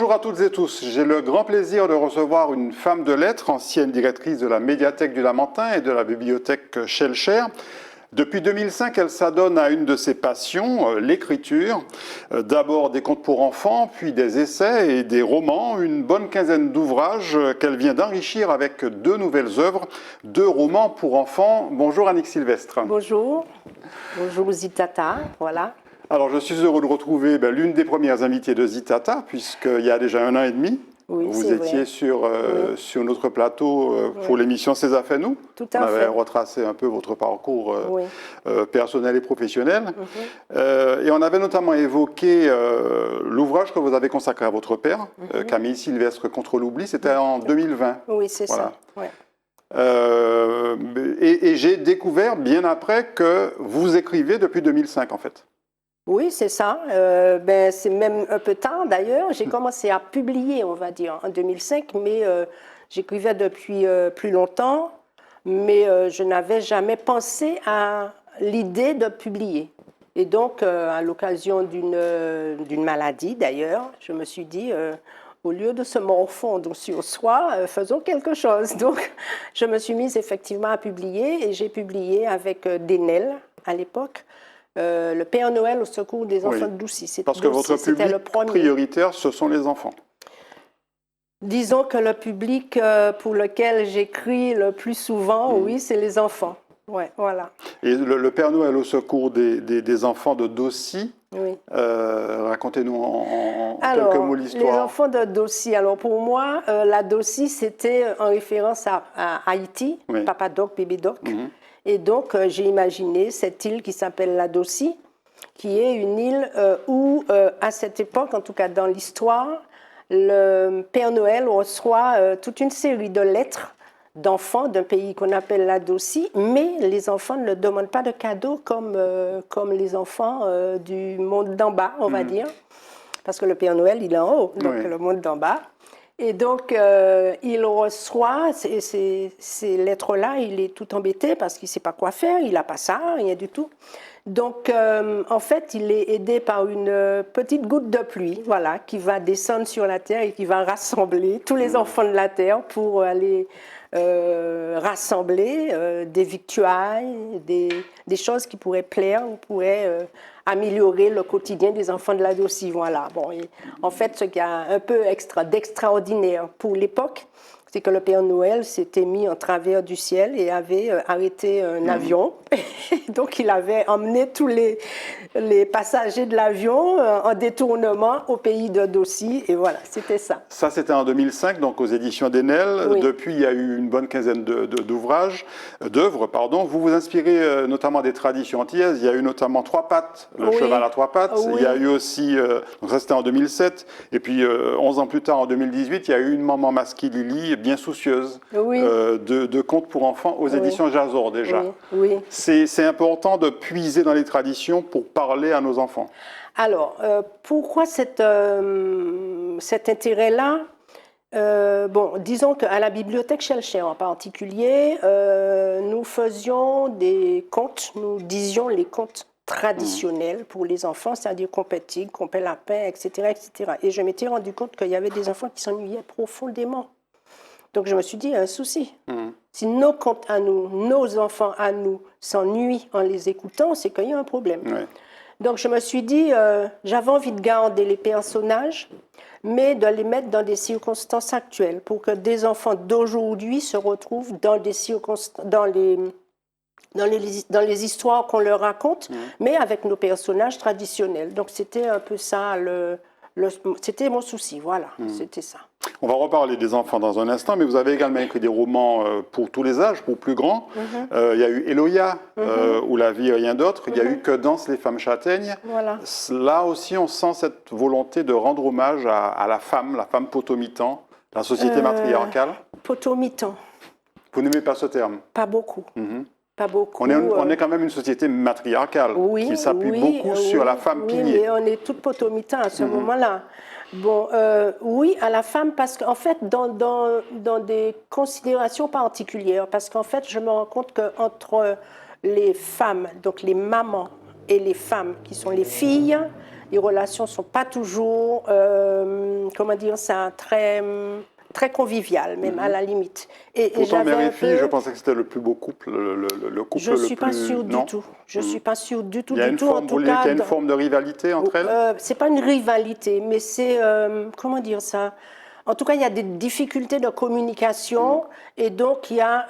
Bonjour à toutes et tous. J'ai le grand plaisir de recevoir une femme de lettres, ancienne directrice de la médiathèque du Lamentin et de la bibliothèque Schellcher. Depuis 2005, elle s'adonne à une de ses passions, l'écriture. D'abord des contes pour enfants, puis des essais et des romans, une bonne quinzaine d'ouvrages qu'elle vient d'enrichir avec 2 nouvelles œuvres, 2 romans pour enfants. Bonjour Annick Sylvestre. Bonjour, bonjour Zitata, voilà. Alors je suis heureux de retrouver l'une des premières invitées de Zitata, puisqu'il y a déjà 1 an et demi, Oui, vous étiez vrai. sur notre plateau pour l'émission C'est affaires nous. Tout à fait. On avait retracé un peu votre parcours personnel et professionnel. Et on avait notamment évoqué l'ouvrage que vous avez consacré à votre père, Camille Sylvestre contre l'oubli, c'était en 2020. Oui, c'est voilà. ça. Ouais. Et j'ai découvert bien après que vous écrivez depuis 2005 en fait. Oui, c'est ça. C'est même un peu tard d'ailleurs. J'ai commencé à publier, on va dire, en 2005, mais j'écrivais depuis plus longtemps, mais je n'avais jamais pensé à l'idée de publier. Et donc, à l'occasion d'une maladie d'ailleurs, je me suis dit, au lieu de se morfondre sur soi, faisons quelque chose. Donc, je me suis mise effectivement à publier et j'ai publié avec Denel à l'époque. Le Père Noël au secours des enfants de Doucy. Parce que votre public prioritaire, ce sont les enfants. Disons que le public pour lequel j'écris le plus souvent, oui, c'est les enfants. Ouais, voilà. Et le Père Noël au secours des enfants de Doucy, oui. Racontez-nous en quelques mots l'histoire. Les enfants de Doucy, alors pour moi, la Doucy, c'était en référence à Haïti, Papa Doc, Bébé Doc. Et donc, j'ai imaginé cette île qui s'appelle la Doucy, qui est une île où, à cette époque, en tout cas dans l'histoire, le Père Noël reçoit toute une série de lettres d'enfants d'un pays qu'on appelle la Doucy, mais les enfants ne demandent pas de cadeaux comme les enfants du monde d'en bas, on va dire, parce que le Père Noël, il est en haut, donc le monde d'en bas. Et donc, il reçoit ces lettres-là, il est tout embêté parce qu'il ne sait pas quoi faire, il n'a pas ça, rien du tout. Donc, en fait, il est aidé par une petite goutte de pluie, voilà, qui va descendre sur la terre et qui va rassembler tous les enfants de la terre pour aller rassembler des victuailles, des choses qui pourraient plaire ou pourraient améliorer le quotidien des enfants de la Doucy. Voilà. Bon, et en fait, ce qui a un peu d'extraordinaire pour l'époque, c'est que le Père Noël s'était mis en travers du ciel et avait arrêté un avion. Donc, il avait emmené tous les passagers de l'avion en détournement au pays de Doucy. Et voilà, c'était ça. Ça, c'était en 2005, donc aux éditions d'Enel. Oui. Depuis, il y a eu une bonne quinzaine d'œuvres. Vous vous inspirez notamment des traditions antillaises. Il y a eu notamment Trois Pattes, le cheval à 3 pattes. Il y a eu aussi, donc ça c'était en 2007. Et puis, 11 ans plus tard, en 2018, il y a eu une maman masquée Lily, bien soucieuse, de contes pour enfants aux éditions Jazor déjà. Oui. C'est important de puiser dans les traditions pour parler à nos enfants. Alors, pourquoi cet intérêt-là? Disons qu'à la bibliothèque Schellcher en particulier, nous faisions des contes, nous disions les contes traditionnels pour les enfants, c'est-à-dire qu'on paie tigre, qu'on paie lapin, etc., etc. Et je m'étais rendu compte qu'il y avait des enfants qui s'ennuyaient profondément. Donc je me suis dit, il y a un souci. Si nos contes à nous, nos enfants à nous s'ennuient en les écoutant, c'est qu'il y a un problème. Donc je me suis dit, j'avais envie de garder les personnages, mais de les mettre dans des circonstances actuelles pour que des enfants d'aujourd'hui se retrouvent dans des circonstances, dans les histoires qu'on leur raconte, mais avec nos personnages traditionnels. Donc c'était un peu ça, c'était mon souci, voilà, c'était ça. On va reparler des enfants dans un instant, mais vous avez également écrit des romans pour tous les âges, pour plus grands. Il y a eu Eloïa, ou La vie et rien d'autre. Il y a eu Que dansent les femmes châtaignes. Voilà. Là aussi, on sent cette volonté de rendre hommage à la femme potomitan, la société matriarcale. Potomitan. Vous n'aimez pas ce terme? Pas beaucoup. Pas beaucoup. On est quand même une société matriarcale qui s'appuie beaucoup sur la femme pilier. Oui, mais on est toutes potomitans à ce moment-là. Bon, oui, à la femme, parce qu'en fait, dans des considérations particulières, parce qu'en fait, je me rends compte qu'entre les femmes, donc les mamans et les femmes qui sont les filles, les relations ne sont pas toujours, comment dire ça, très conviviales, même à la limite. Pourtant, mère et fille, je pensais que c'était le plus beau couple, le couple je le ne suis plus... pas sûre du tout. Je ne suis pas sûre du tout, du tout. En tout cas, il y a une forme de rivalité entre elles? Ce n'est pas une rivalité, mais c'est, comment dire ça? En tout cas, il y a des difficultés de communication et donc il y a,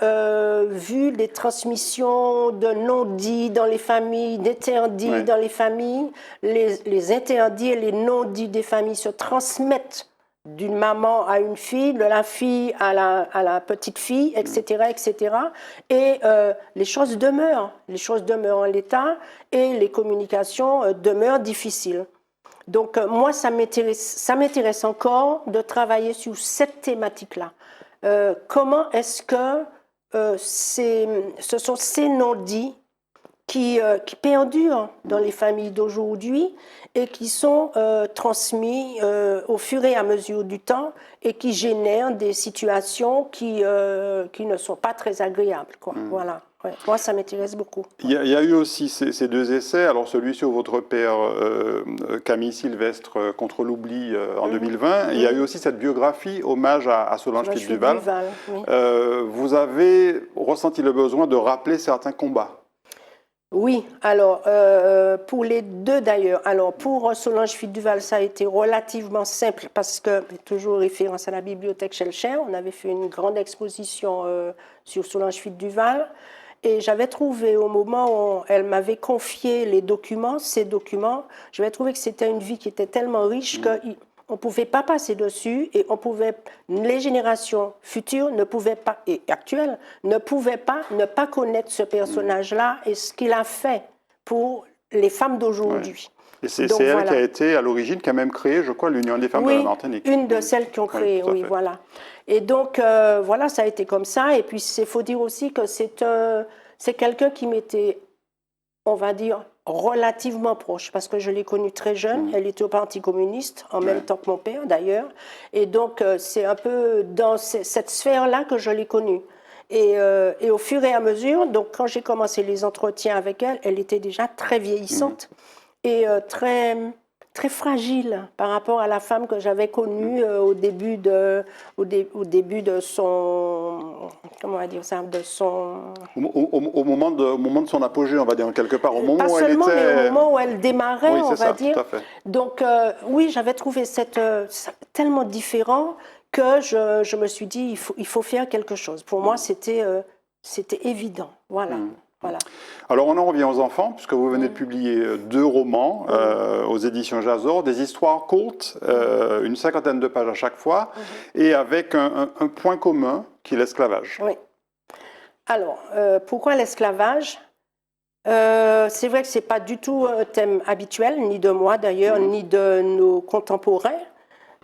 vu des transmissions de non-dits dans les familles, d'interdits dans les familles, les interdits et les non-dits des familles se transmettent d'une maman à une fille, de la fille à la petite fille, etc., etc. Et les choses demeurent en l'état et les communications demeurent difficiles. Donc moi, ça m'intéresse encore de travailler sur cette thématique-là. Comment est-ce que ce sont ces non-dits qui perdurent dans les familles d'aujourd'hui et qui sont transmis au fur et à mesure du temps et qui génèrent des situations qui ne sont pas très agréables, quoi. Voilà. Ouais. Moi, ça m'intéresse beaucoup. Il y a eu aussi ces deux essais, alors celui sur votre père Camille Sylvestre contre l'oubli en 2020, il y a eu aussi cette biographie hommage à Solange Philippe-Duval. Oui. Vous avez ressenti le besoin de rappeler certains combats? Oui, alors pour les deux d'ailleurs. Alors pour Solange Philippe-Duval, ça a été relativement simple parce que, toujours référence à la bibliothèque Schellcher, on avait fait une grande exposition sur Solange Philippe-Duval et j'avais trouvé au moment où elle m'avait confié ces documents, j'avais trouvé que c'était une vie qui était tellement riche qu'on ne pouvait pas passer dessus et les générations futures ne pouvaient pas, et actuelles, ne pouvaient pas ne pas connaître ce personnage-là et ce qu'il a fait pour les femmes d'aujourd'hui. Et c'est elle qui a été à l'origine, qui a même créé, je crois, l'Union des femmes de la Martinique. Une de celles qui ont créé, voilà. Et donc, voilà, ça a été comme ça. Et puis, il faut dire aussi que c'est quelqu'un qui m'était, on va dire, relativement proche, parce que je l'ai connue très jeune. Elle était au Parti communiste, en même temps que mon père, d'ailleurs. Et donc, c'est un peu dans cette sphère-là que je l'ai connue. Et au fur et à mesure, donc quand j'ai commencé les entretiens avec elle, elle était déjà très vieillissante et très fragile par rapport à la femme que j'avais connue au début de son, comment on va dire ça, de son... Au moment de son apogée, on va dire, quelque part, au moment Pas où seulement, elle était... mais au moment où elle démarrait, oui, on va dire. Tout à fait. Donc, oui, j'avais trouvé tellement différent que je me suis dit, il faut faire quelque chose. Pour moi, c'était évident. Voilà. Voilà. Alors on en revient aux enfants, puisque vous venez de publier 2 romans aux éditions Jazor, des histoires courtes, une 50aine de pages à chaque fois, et avec un point commun qui est l'esclavage. Oui. Alors, pourquoi l'esclavage? C'est vrai que ce n'est pas du tout un thème habituel, ni de moi d'ailleurs, ni de nos contemporains,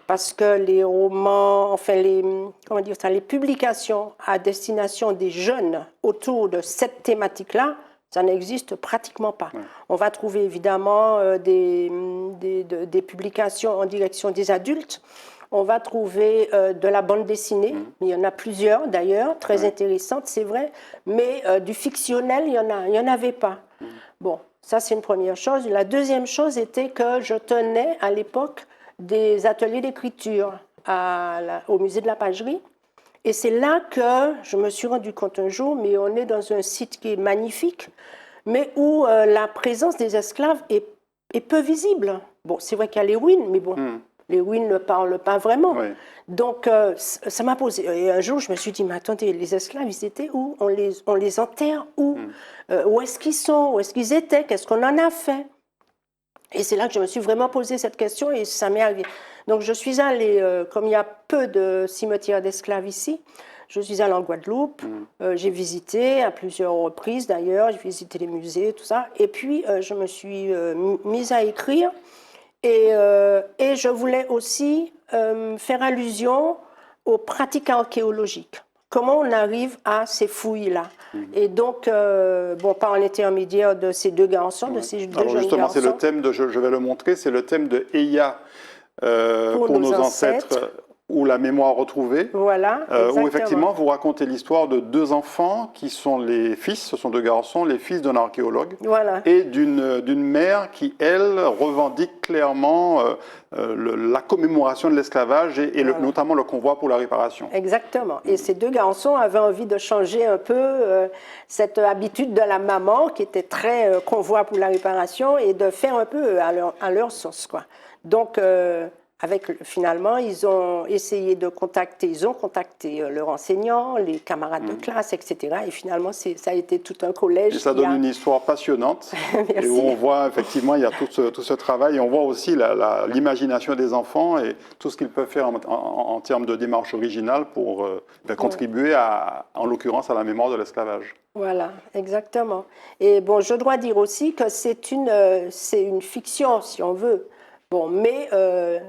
parce que les romans, enfin les publications à destination des jeunes autour de cette thématique-là, ça n'existe pratiquement pas. On va trouver évidemment des publications en direction des adultes. On va trouver de la bande dessinée, il y en a plusieurs d'ailleurs, très intéressantes, c'est vrai, mais du fictionnel, il y en avait pas. Bon, ça c'est une première chose. La deuxième chose était que je tenais à l'époque des ateliers d'écriture au musée de la pagerie. Et c'est là que je me suis rendu compte un jour, mais on est dans un site qui est magnifique, mais où la présence des esclaves est peu visible. Bon, c'est vrai qu'il y a les ruines, mais bon, les ruines ne parlent pas vraiment. Oui. Donc, ça m'a posé. Et un jour, je me suis dit, mais attendez, les esclaves, ils étaient où? On les enterre où? Où est-ce qu'ils sont? Où est-ce qu'ils étaient? Qu'est-ce qu'on en a fait? Et c'est là que je me suis vraiment posé cette question et ça m'est arrivé. Donc je suis allée, comme il y a peu de cimetières d'esclaves ici, je suis allée en Guadeloupe, j'ai visité à plusieurs reprises d'ailleurs, j'ai visité les musées, tout ça, et puis je me suis mise à écrire et je voulais aussi faire allusion aux pratiques archéologiques. Comment on arrive à ces fouilles-là? Et donc, bon, par l'intermédiaire de ces 2 garçons, de ces 2 jeunes garçons. Alors justement, c'est le thème je vais le montrer, c'est le thème de Eya pour nos ancêtres. ou La mémoire retrouvée, voilà, où effectivement vous racontez l'histoire de deux enfants qui sont les fils, ce sont deux garçons, les fils d'un archéologue, voilà. et d'une mère qui, elle, revendique clairement la commémoration de l'esclavage et Voilà. notamment le convoi pour la réparation. Exactement. Et ces deux garçons avaient envie de changer un peu cette habitude de la maman qui était très convoi pour la réparation et de faire un peu à leur sauce, quoi. Donc, finalement, ils ont essayé de contacter, leurs enseignants, les camarades de classe, etc. Et finalement, ça a été tout un collège. Et ça donne une histoire passionnante. Et où on voit effectivement, il y a tout ce travail. Et on voit aussi l'imagination des enfants et tout ce qu'ils peuvent faire en termes de démarche originale pour contribuer, en l'occurrence, à la mémoire de l'esclavage. Voilà, exactement. Et bon, je dois dire aussi que c'est une fiction, si on veut. Bon, mais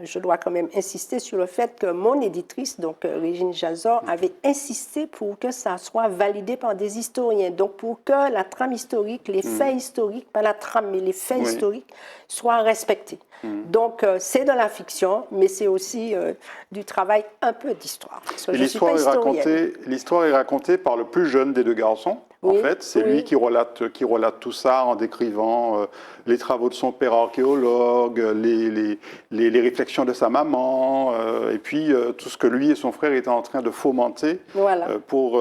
je dois quand même insister sur le fait que mon éditrice, donc Régine Jazor, avait insisté pour que ça soit validé par des historiens. Donc, pour que la trame historique, les faits historiques, pas la trame, mais les faits historiques, soient respectés. Donc, c'est de la fiction, mais c'est aussi du travail un peu d'histoire. L'histoire est racontée par le plus jeune des deux garçons. En fait, c'est lui qui relate tout ça en décrivant les travaux de son père archéologue, les réflexions de sa maman, et puis tout ce que lui et son frère étaient en train de fomenter pour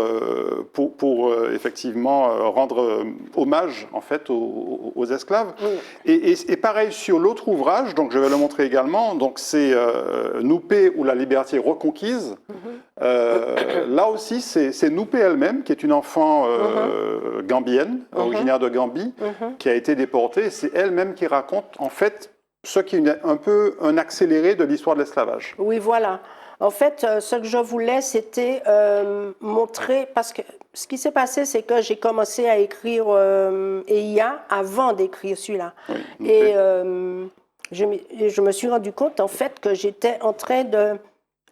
effectivement rendre hommage en fait aux esclaves. Oui. Et pareil sur l'autre ouvrage, donc je vais le montrer également. Donc c'est Noupé ou la liberté reconquise. Là aussi, c'est Noupé elle-même, qui est une enfant gambienne, originaire de Gambie, qui a été déportée. C'est elle-même qui raconte, en fait, ce qui est un peu un accéléré de l'histoire de l'esclavage. Oui, voilà. En fait, ce que je voulais, c'était montrer, parce que ce qui s'est passé, c'est que j'ai commencé à écrire EIA avant d'écrire celui-là. Oui, et je me suis rendu compte, en fait, que j'étais en train de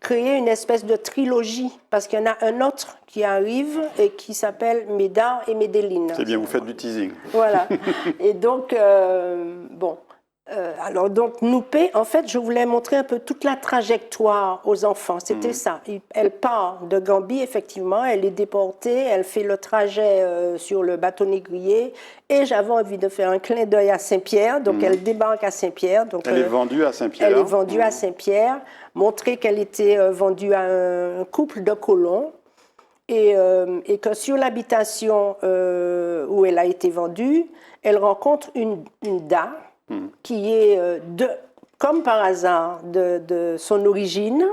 créer une espèce de trilogie, parce qu'il y en a un autre qui arrive et qui s'appelle Médard et Médéline. C'est bien, vous faites du teasing. Voilà. Et donc, alors donc Noupé, en fait, je voulais montrer un peu toute la trajectoire aux enfants. C'était ça. Elle part de Gambie, effectivement, elle est déportée, elle fait le trajet sur le bateau négrier, et j'avais envie de faire un clin d'œil à Saint-Pierre. Donc elle débarque à Saint-Pierre. Donc elle est vendue à Saint-Pierre. Elle est vendue à Saint-Pierre. Montrer qu'elle était vendue à un couple de colons. Et que sur l'habitation où elle a été vendue, elle rencontre une dame qui est, comme par hasard, de son origine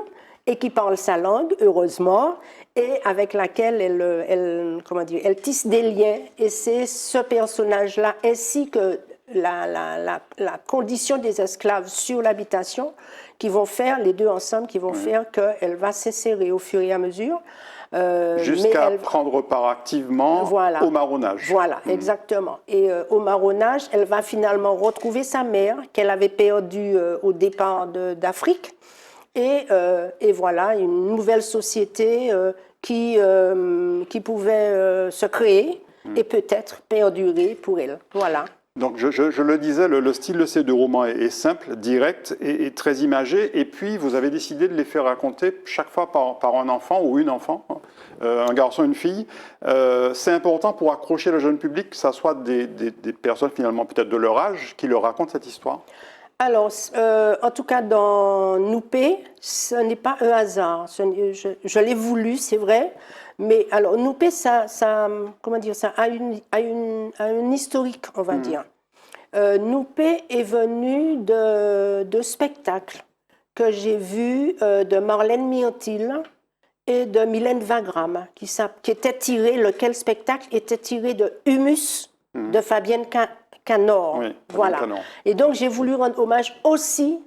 et qui parle sa langue, heureusement, et avec laquelle elle tisse des liens. Et c'est ce personnage-là, ainsi que la condition des esclaves sur l'habitation, qui vont faire, les deux ensemble, qui vont faire qu'elle va s'insérer au fur et à mesure. Jusqu'à prendre part activement au marronnage. Voilà, exactement. Et au marronnage, elle va finalement retrouver sa mère, qu'elle avait perdue au départ d'Afrique. Et voilà, une nouvelle société qui pouvait se créer et peut-être perdurer pour elle. Voilà. Donc je le disais, le style de ces deux romans est simple, direct et très imagé. Et puis vous avez décidé de les faire raconter chaque fois par un enfant ou une enfant, un garçon, une fille. C'est important pour accrocher le jeune public, que ça soit des personnes finalement peut-être de leur âge qui leur racontent cette histoire. Alors, en tout cas dans Noupé, ce n'est pas un hasard. Je l'ai voulu, c'est vrai. Mais alors, Noupé, ça comment dire, ça a un historique, on va dire. Noupé est venu de spectacles que j'ai vus de Marlène Miotil et de Mylène Wagram, qui était tiré, lequel spectacle était tiré de Humus de Fabienne Canor. Oui, voilà. Canor. Et donc, j'ai voulu rendre hommage aussi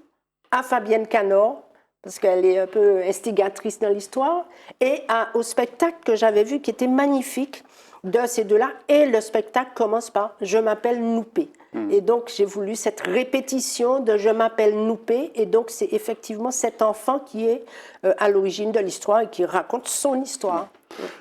à Fabienne Canor, parce qu'elle est un peu instigatrice dans l'histoire, et au spectacle que j'avais vu qui était magnifique de ces deux-là. Et le spectacle commence par « Je m'appelle Noupé ». Et donc, j'ai voulu cette répétition de « Je m'appelle Noupé ». Et donc, c'est effectivement cet enfant qui est à l'origine de l'histoire et qui raconte son histoire.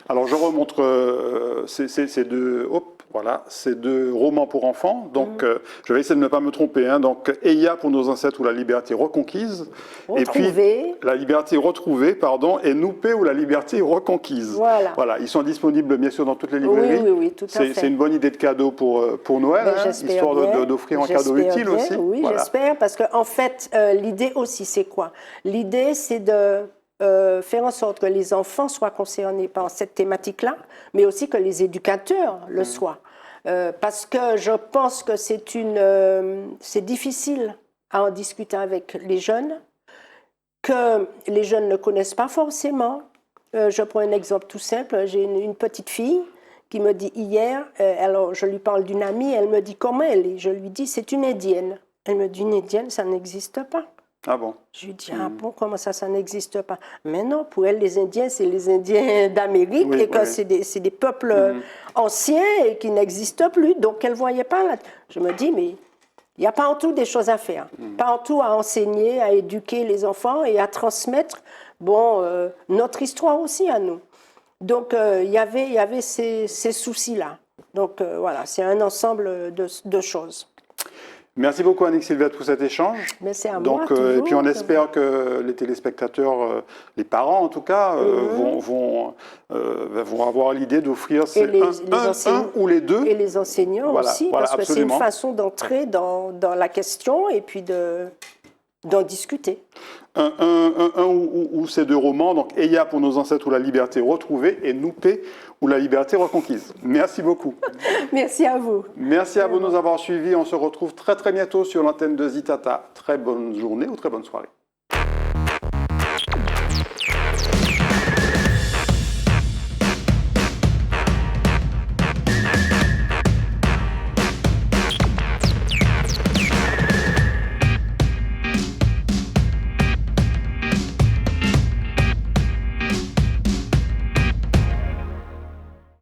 Alors, je remontre ces deux... Hop, Voilà, c'est 2 romans pour enfants. Donc, je vais essayer de ne pas me tromper. Hein. Donc, Eya pour nos ancêtres ou la liberté reconquise. Retrouvée. Et puis, la liberté retrouvée, pardon, et Noupé ou la liberté reconquise. Voilà. Voilà, ils sont disponibles bien sûr dans toutes les librairies. Oui, tout à fait. C'est une bonne idée de cadeau pour Noël, hein, histoire d'offrir un cadeau utile aussi. Oui, voilà. J'espère, parce qu'en fait, l'idée aussi, c'est quoi? L'idée, c'est de faire en sorte que les enfants soient concernés par cette thématique-là, mais aussi que les éducateurs le soient. Parce que je pense que c'est difficile à en discuter avec les jeunes, que les jeunes ne connaissent pas forcément. Je prends un exemple tout simple. J'ai une petite fille qui me dit hier, alors je lui parle d'une amie, elle me dit comment elle est. Je lui dis c'est une Indienne. Elle me dit une Indienne, ça n'existe pas. Ah bon? Je lui dis ah bon, comment ça n'existe pas? Mais non, pour elle les Indiens, c'est les Indiens d'Amérique et que c'est des peuples anciens et qui n'existent plus. Donc elle ne voyait pas là. Je me dis mais il y a pas en tout des choses à faire, pas en tout à enseigner, à éduquer les enfants et à transmettre notre histoire aussi à nous. Donc, il y avait ces soucis-là. Donc, voilà, c'est un ensemble de choses. Merci beaucoup, Annick Sylvette, pour cet échange. Merci à moi. Et puis, on espère que les téléspectateurs, les parents en tout cas, vont avoir l'idée d'offrir un ou les deux. Et les enseignants aussi, parce que c'est une façon d'entrer dans la question et puis d'en discuter. Un ou ces 2 romans, donc Eya pour nos ancêtres ou la liberté retrouvée et Noupé ou la liberté reconquise. Merci beaucoup. Merci à vous. Merci à vous de nous avoir suivis. On se retrouve très très bientôt sur l'antenne de Zitata. Très bonne journée ou très bonne soirée.